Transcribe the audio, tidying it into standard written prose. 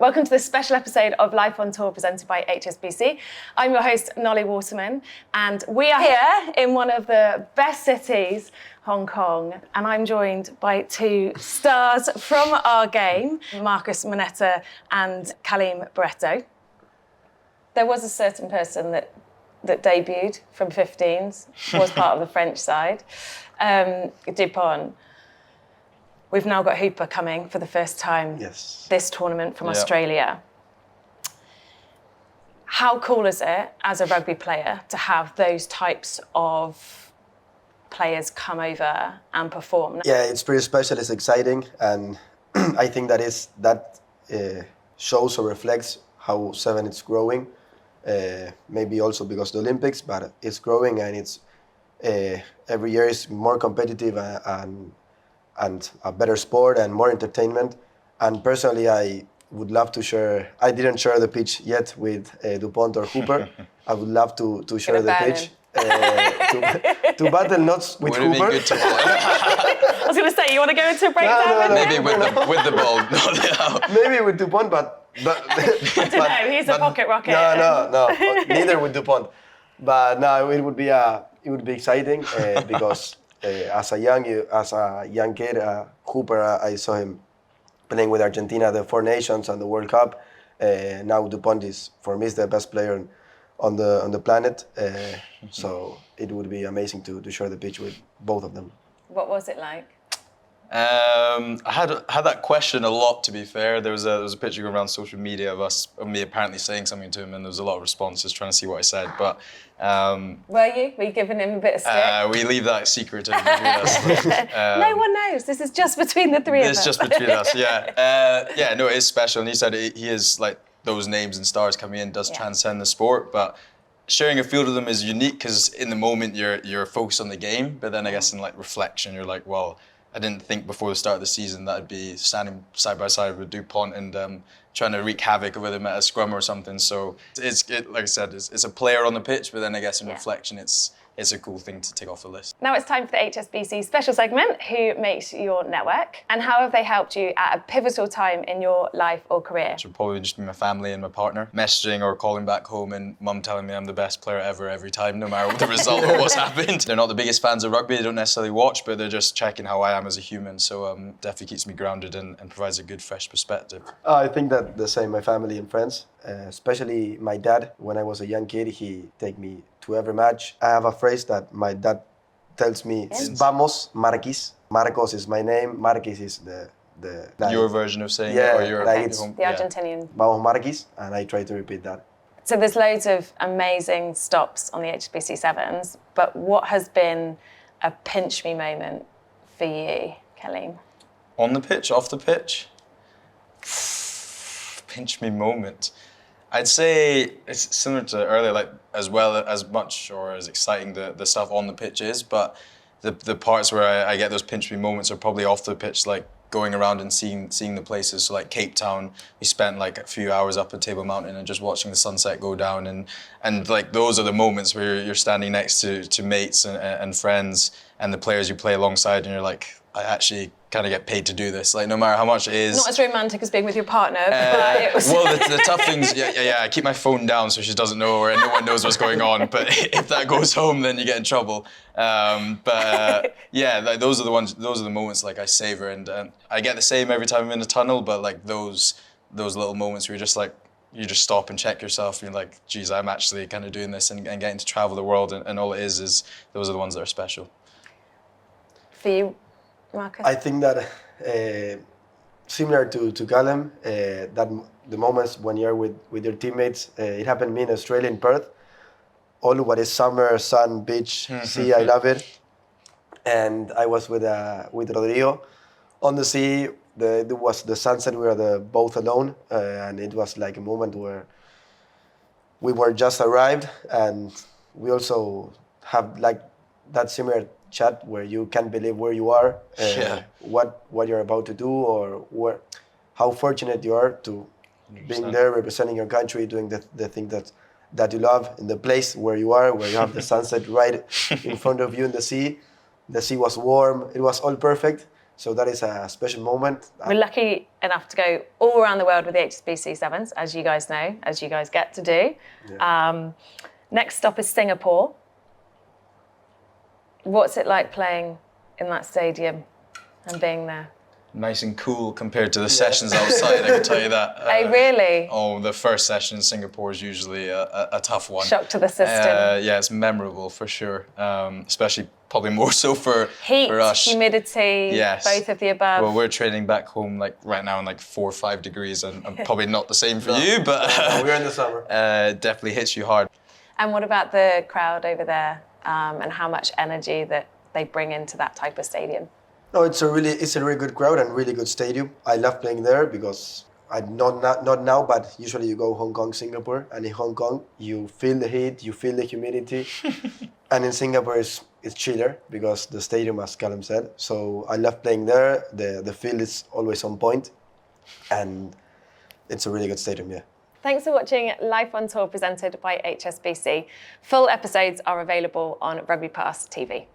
Welcome to this special episode of Life on Tour presented by HSBC. I'm your host, Nolli Waterman, and we are here in one of the best cities, Hong Kong, and I'm joined by two stars from our game, Marcos Moneta and Kaleem Barreto. There was a certain person that debuted from 15s, was part of the French side, Dupont. We've now got Hooper coming for the first time this tournament from Australia. How cool is it as a rugby player to have those types of players come over and perform? Yeah, it's pretty special, it's exciting, and I think that shows or reflects how Seven is growing. Maybe also because of the Olympics, but it's growing and it's every year is more competitive and a better sport and more entertainment. And personally, I would love to share. I didn't share the pitch yet with Dupont or Hooper. I would love to share the pitch. To battle not with Hooper. I was going to say, you want to go into a breakdown? No, maybe with the ball. Maybe with Dupont, but I don't know. He's a pocket rocket. No. Neither with Dupont. But no, it would be exciting because. As a young kid, Hooper, I saw him playing with Argentina, the Four Nations and the World Cup. Now Dupont is, for me, is the best player on the planet. So it would be amazing to share the pitch with both of them. What was it like? I had that question a lot, to be fair. There was a picture going around social media of me apparently saying something to him, and there was a lot of responses trying to see what I said. But were you giving him a bit of stick? We leave that secretive between us. No one knows. This is just between the three of us. It's just between us. Yeah. No, it is special. And he said he is like those names and stars coming in does transcend the sport, but sharing a field with them is unique because in the moment you're focused on the game, but then I guess in like reflection you're like, well, I didn't think before the start of the season that I'd be standing side by side with Dupont and trying to wreak havoc with him at a scrum or something. So like I said, it's a player on the pitch, but then I guess in reflection, it's a cool thing to take off the list. Now it's time for the HSBC special segment, Who Makes Your Network? And how have they helped you at a pivotal time in your life or career? It should probably just be my family and my partner. Messaging or calling back home and mum telling me I'm the best player ever every time, no matter what the result or what's happened. They're not the biggest fans of rugby, they don't necessarily watch, but they're just checking how I am as a human. So definitely keeps me grounded and provides a good, fresh perspective. I think that the same, my family and friends, especially my dad. When I was a young kid, he take me to every match. I have a phrase that my dad tells me, Vamos, Marquis. Marcos is my name, Marquis is the your version of saying it, or your the Argentinian. Vamos, Marquis, and I try to repeat that. So there's loads of amazing stops on the HSBC Sevens, but what has been a pinch me moment for you, Kaleem? On the pitch, off the pitch? Pinch me moment. I'd say it's similar to earlier, like as well as much or as exciting the stuff on the pitch is, but the parts where I get those pinch me moments are probably off the pitch, like going around and seeing the places. So like Cape Town, we spent like a few hours up at Table Mountain and just watching the sunset go down, and like those are the moments where you're standing next to mates and friends and the players you play alongside, and you're like, I actually kind of get paid to do this. Like no matter how much it is. Not as romantic as being with your partner, but it was. Well, the tough things, I keep my phone down so she doesn't know or no one knows what's going on. But if that goes home, then you get in trouble. Like those are the moments like I savor, and I get the same every time I'm in a tunnel. But like those little moments where you're just like, you just stop and check yourself, and you're like, geez, I'm actually kind of doing this and getting to travel the world, and all it is those are the ones that are special. For you, Marcus? I think that similar to Kaleem, that the moments when you're with your teammates, it happened to me in Australia, in Perth. All what is summer, sun, beach, sea, I love it. And I was with Rodrigo on the sea. It was the sunset, we were both alone, and it was like a moment where we were just arrived, and we also have like that similar chat where you can't believe where you are, what you're about to do, or how fortunate you are to 100%. Being there, representing your country, doing the thing that you love in the place where you are, where you have the sunset right in front of you in the sea. The sea was warm, it was all perfect. So that is a special moment. We're lucky enough to go all around the world with the HSBC Sevens, as you guys know, as you guys get to do. Yeah. Next stop is Singapore. What's it like playing in that stadium and being there? Nice and cool compared to the sessions outside, I can tell you that. Oh, really? Oh, the first session in Singapore is usually a tough one. Shock to the system. Yeah, it's memorable for sure, especially probably more so for Heat, us. humidity, Yes. both of the above. Well, we're training back home like right now in like 4 or 5 degrees, and probably not the same for you, but We're in the summer. it definitely hits you hard. And what about the crowd over there and how much energy that they bring into that type of stadium? No, it's a really good crowd and really good stadium. I love playing there because not now, but usually you go Hong Kong, Singapore, and in Hong Kong you feel the heat, you feel the humidity, and in Singapore it's chiller because the stadium, as Kaleem said. So I love playing there. The field is always on point, and it's a really good stadium. Yeah. Thanks for watching Life on Tour presented by HSBC. Full episodes are available on Rugby Pass TV.